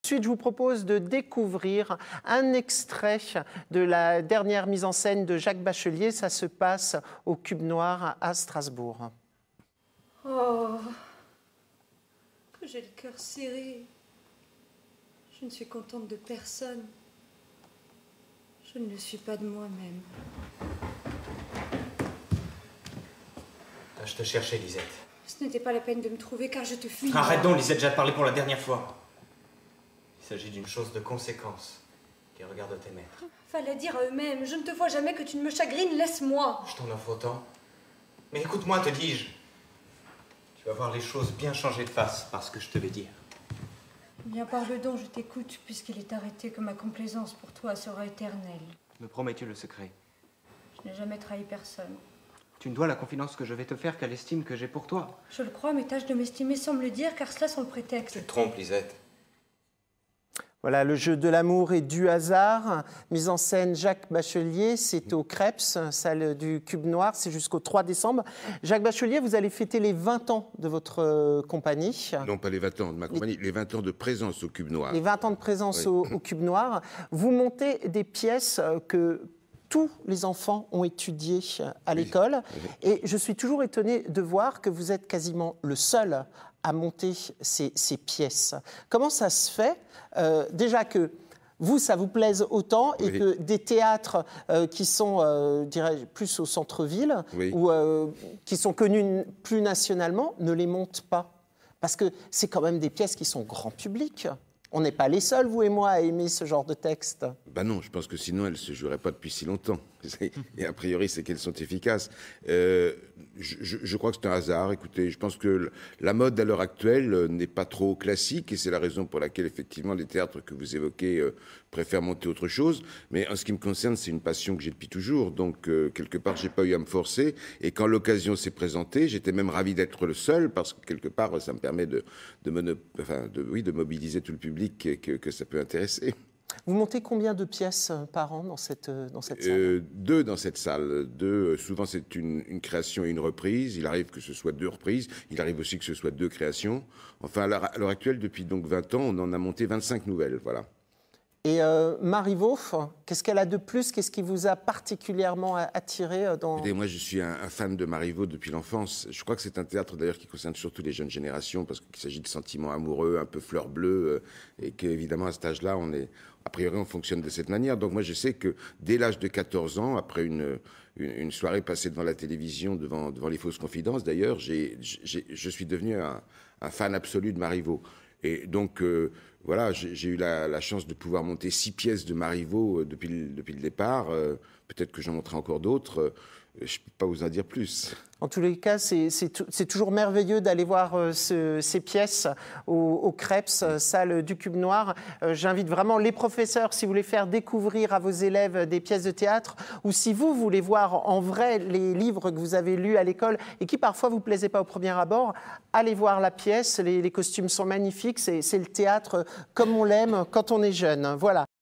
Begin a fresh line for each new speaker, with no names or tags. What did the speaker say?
suite, je vous propose de découvrir un extrait de la dernière mise en scène de Jacques Bachelier. Ça se passe au Cube Noir à Strasbourg.
Oh, que j'ai le cœur serré. Je ne suis contente de personne. Je ne le suis pas de moi-même.
Je te cherchais, Lisette.
Ce n'était pas la peine de me trouver car je te fuis.
Arrête donc, Lisette, j'ai parlé pour la dernière fois. Il s'agit d'une chose de conséquence. Les regards de tes maîtres.
Fallait dire à eux-mêmes, je ne te vois jamais que tu ne me chagrines, laisse-moi.
Je t'en offre autant. Mais écoute-moi, te dis-je. Tu vas voir les choses bien changer de face par ce que je te vais dire.
Bien, parle donc, je t'écoute, puisqu'il est arrêté que ma complaisance pour toi sera éternelle.
Me promets-tu le secret?
Je n'ai jamais trahi personne.
Tu ne dois la confidence que je vais te faire qu'à l'estime que j'ai pour toi.
Je le crois, mais tâche de m'estimer sans me le dire, car cela sans le prétexte.
Tu te trompes, Lisette.
Voilà, le jeu de l'amour et du hasard, mise en scène Jacques Bachelier, c'est au Creps, salle du Cube Noir, c'est jusqu'au 3 décembre. Jacques Bachelier, vous allez fêter les 20 ans de votre compagnie.
Non, pas les 20 ans de ma compagnie, les 20 ans de présence au Cube Noir.
Les 20 ans de présence
oui.
au Cube Noir. Vous montez des pièces que tous les enfants ont étudiées à l'école. Oui. Et je suis toujours étonnée de voir que vous êtes quasiment le seul à monter ces pièces. Comment ça se fait déjà que vous, ça vous plaise autant et que des théâtres qui sont, dirais-je, plus au centre-ville ou qui sont connus plus nationalement ne les montent pas? Parce que c'est quand même des pièces qui sont grand public. On n'est pas les seuls, vous et moi, à aimer ce genre de texte.
Ben non, je pense que sinon, elles ne se joueraient pas depuis si longtemps. Et a priori, c'est qu'elles sont efficaces. Je crois que c'est un hasard. Écoutez, je pense que la mode à l'heure actuelle n'est pas trop classique, et c'est la raison pour laquelle, effectivement, les théâtres que vous évoquez préfèrent monter autre chose. Mais en ce qui me concerne, c'est une passion que j'ai depuis toujours. Donc, quelque part, je n'ai pas eu à me forcer. Et quand l'occasion s'est présentée, j'étais même ravi d'être le seul, parce que, quelque part, ça me permet de mobiliser tout le public que ça peut intéresser.
Vous montez combien de pièces par an dans cette salle?
2 dans cette salle. 2, souvent c'est une création et une reprise. Il arrive que ce soit 2 reprises. Il arrive aussi que ce soit 2 créations. Enfin, à l'heure actuelle, depuis donc 20 ans, on en a monté 25 nouvelles. Voilà.
Et Marivaux, qu'est-ce qu'elle a de plus? Qu'est-ce qui vous a particulièrement attiré dans...
Écoutez, moi, je suis un fan de Marivaux depuis l'enfance. Je crois que c'est un théâtre, d'ailleurs, qui concerne surtout les jeunes générations, parce qu'il s'agit de sentiments amoureux, un peu fleur bleue, et qu'évidemment, à cet âge-là, a priori, on fonctionne de cette manière. Donc moi, je sais que dès l'âge de 14 ans, après une soirée passée devant la télévision, devant les fausses confidences, d'ailleurs, je suis devenu un fan absolu de Marivaux. Et donc, voilà, j'ai eu la chance de pouvoir monter 6 pièces de Marivaux depuis le départ. Peut-être que j'en monterai encore d'autres. Je ne peux pas vous en dire plus.
En tous les cas, c'est toujours merveilleux d'aller voir ces pièces au Creps, salle du Cube Noir. J'invite vraiment les professeurs, si vous voulez faire découvrir à vos élèves des pièces de théâtre, ou si vous voulez voir en vrai les livres que vous avez lus à l'école et qui parfois vous plaisaient pas au premier abord, allez voir la pièce. Les costumes sont magnifiques. C'est le théâtre comme on l'aime quand on est jeune. Voilà.